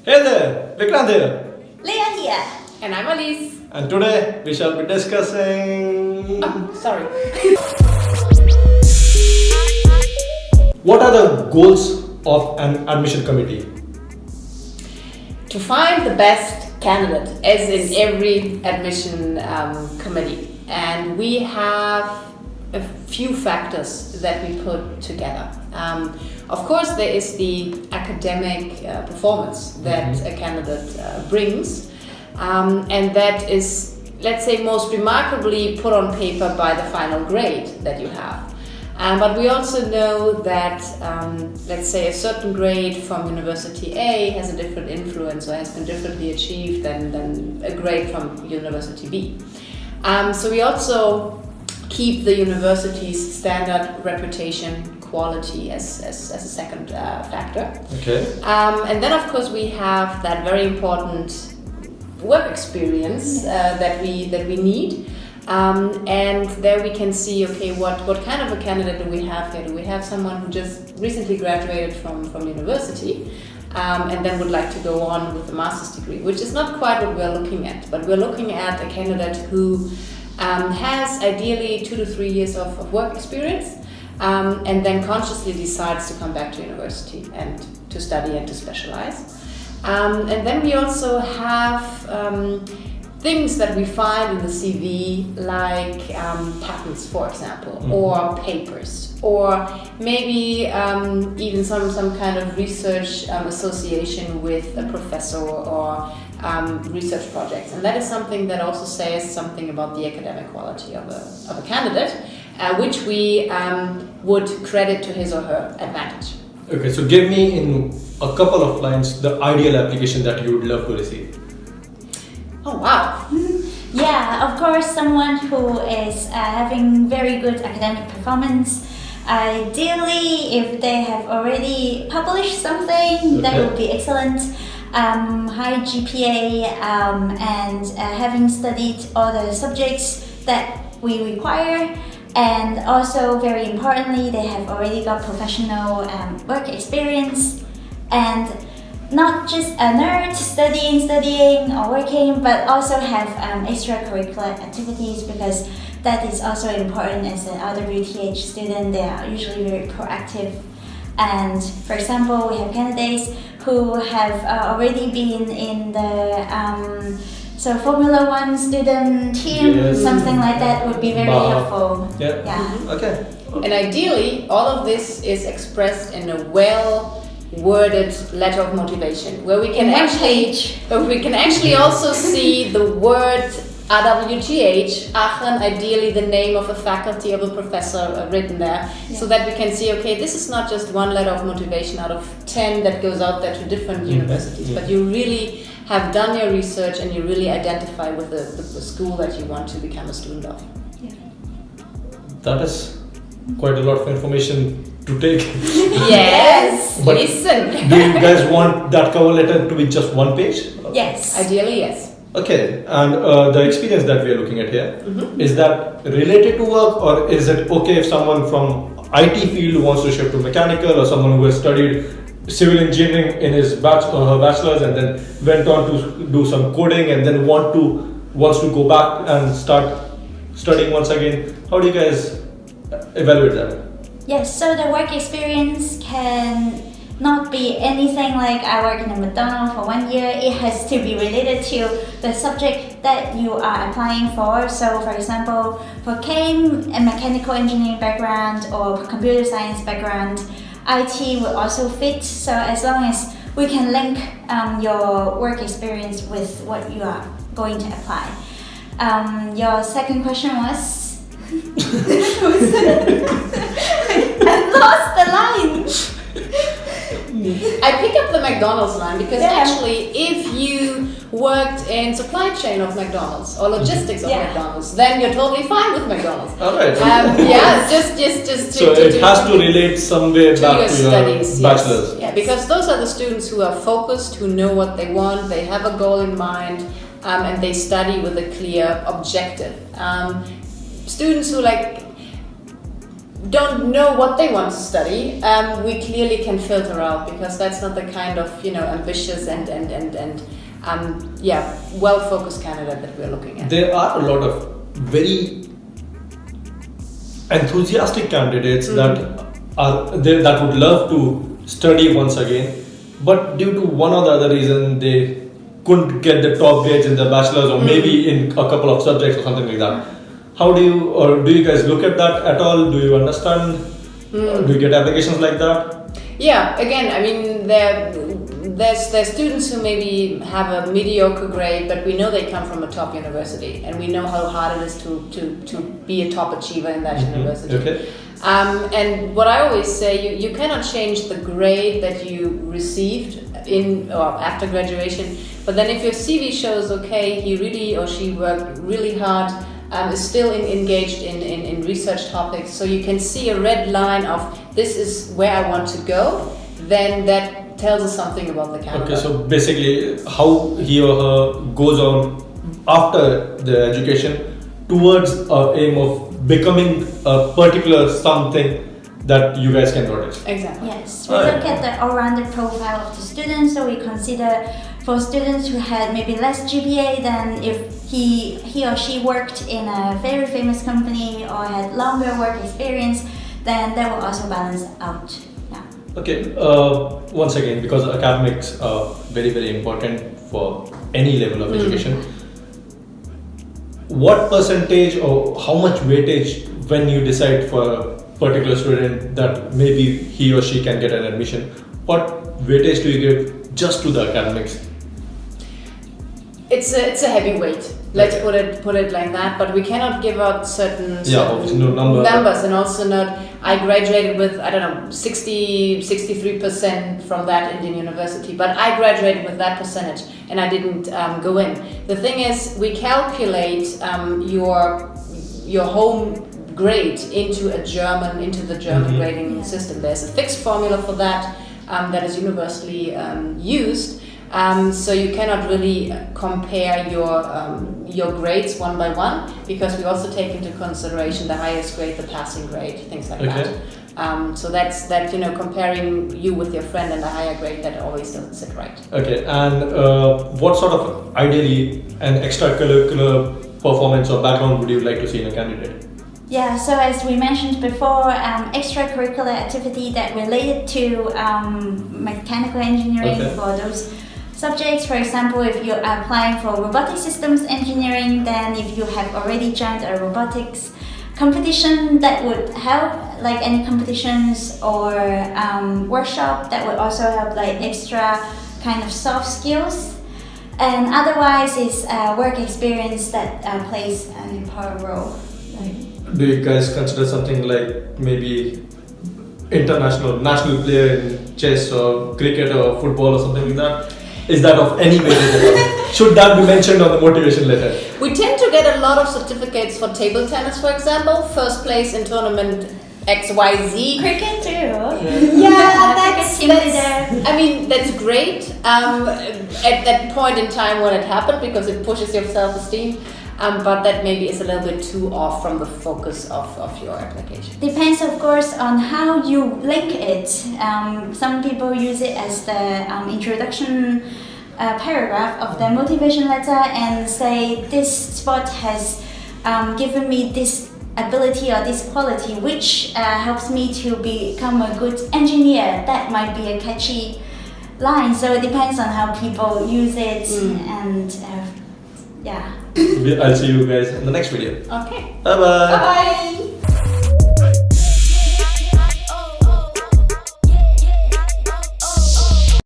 Hey there, Vikrant here. Leah here. And I'm Alice. And today we shall be discussing... Sorry. What are the goals of an admission committee? To find the best candidate, as in every admission committee. And we have a few factors that we put together. Of course, there is the academic performance that a candidate brings, and that is, let's say, most remarkably put on paper by the final grade that you have. But we also know that, let's say, a certain grade from University A has a different influence or has been differently achieved than a grade from University B. So we also keep the university's standard, reputation, quality as a second factor. Okay. And then, of course, we have that very important work experience that we need. And there we can see, okay, what kind of a candidate do we have here? Do we have someone who just recently graduated from university and then would like to go on with a master's degree, which is not quite what we're looking at, but we're looking at a candidate who has ideally 2 to 3 years of work experience and then consciously decides to come back to university and to study and to specialize. And then we also have things that we find in the CV, like patents, for example, or papers, or maybe even some kind of research association with a professor or research projects. And that is something that also says something about the academic quality of a candidate, which we would credit to his or her advantage. Okay, so give me in a couple of lines the ideal application that you would love to receive. Oh, wow. Yeah, of course, someone who is having very good academic performance. Ideally, if they have already published something, that would be excellent. High GPA and having studied all the subjects that we require. And also, very importantly, they have already got professional work experience and not just a nerd studying or working, but also have extracurricular activities, because that is also important. As an WTH student, they are usually very proactive. And for example, we have candidates who have already been in the Formula One student team, something like that would be very helpful. Yeah. Okay. And ideally, all of this is expressed in a well-worded letter of motivation, where we can actually also see the word AWTH, Aachen, ideally the name of a faculty of a professor written there, so that we can see, okay, this is not just one letter of motivation out of 10 that goes out there to different universities, but you really have done your research and you really identify with the school that you want to become a student of. Yeah. That is quite a lot of information to take. Yes, But listen. do you guys want that cover letter to be just one page? Yes. Ideally, yes. Okay, and the experience that we are looking at here, is that related to work, or is it okay if someone from IT field wants to shift to mechanical, or someone who has studied civil engineering in his her bachelor's and then went on to do some coding and then wants to go back and start studying once again? How do you guys evaluate that? Yes, so the work experience can not be anything like I work in a McDonald's for 1 year. It has to be related to the subject that you are applying for. So for example, for chem, a mechanical engineering background or computer science background, IT will also fit. So as long as we can link your work experience with what you are going to apply. Your second question was? I lost the line. I pick up the McDonald's line because actually, if you worked in supply chain of McDonald's or logistics of McDonald's, then you're totally fine with McDonald's. All right. Just so it has to relate some way back your to studies, your bachelor's. Yes. Yeah, because those are the students who are focused, who know what they want, they have a goal in mind, and they study with a clear objective. Students who don't know what they want to study, we clearly can filter out, because that's not the kind of ambitious and well-focused candidate that we're looking at. There are a lot of very enthusiastic candidates that are there that would love to study once again, but due to one or the other reason they couldn't get the top grades in the bachelor's, or maybe in a couple of subjects or something like that. How do you guys look at that at all? Do you understand? Do you get applications like that? Yeah, again, I mean, there's students who maybe have a mediocre grade, but we know they come from a top university, and we know how hard it is to be a top achiever in that university. Okay. And what I always say, you cannot change the grade that you received in or after graduation, but then if your CV shows, okay, he really or she worked really hard, is still engaged in research topics, so you can see a red line of this is where I want to go, then that tells us something about the candidate. Okay, so basically how he or her goes on after the education towards an aim of becoming a particular something that you guys can notice. Exactly. Yes, we look at the all-rounded profile of the students, so we consider for students who had maybe less GPA than if he or she worked in a very famous company or had longer work experience, then that will also balance out. Yeah. Okay, once again, because academics are very, very important for any level of education, what percentage or how much weightage when you decide for a particular student that maybe he or she can get an admission, what weightage do you give just to the academics? It's a heavy weight. Let's put it like that. But we cannot give out certain numbers, and also not. I graduated with 63% from that Indian university, but I graduated with that percentage, and I didn't go in. The thing is, we calculate your home grade into the German grading system. There's a fixed formula for that that is universally used. So you cannot really compare your grades one by one, because we also take into consideration the highest grade, the passing grade, things like that. So that's comparing you with your friend and a higher grade, that always doesn't sit right. Okay, and what sort of ideally an extracurricular performance or background would you like to see in a candidate? Yeah, so as we mentioned before, extracurricular activity that related to mechanical engineering for those subjects. For example, if you're applying for robotic systems engineering, then if you have already joined a robotics competition, that would help, like any competitions or workshop, that would also help, like extra kind of soft skills. And otherwise, it's work experience that plays an important role. Do you guys consider something like maybe national player in chess or cricket or football or something like that? Is that of any weightage? Should that be mentioned on the motivation letter? We tend to get a lot of certificates for table tennis, for example. First place in tournament XYZ. Cricket too. That's I mean, that's great at that point in time when it happened, because it pushes your self-esteem. But that maybe is a little bit too off from the focus of your application. Depends, of course, on how you link it. Some people use it as the introduction paragraph of the motivation letter and say, this sport has given me this ability or this quality which helps me to become a good engineer. That might be a catchy line. So it depends on how people use it and I'll see you guys in the next video. Okay. Bye-bye. Bye-bye.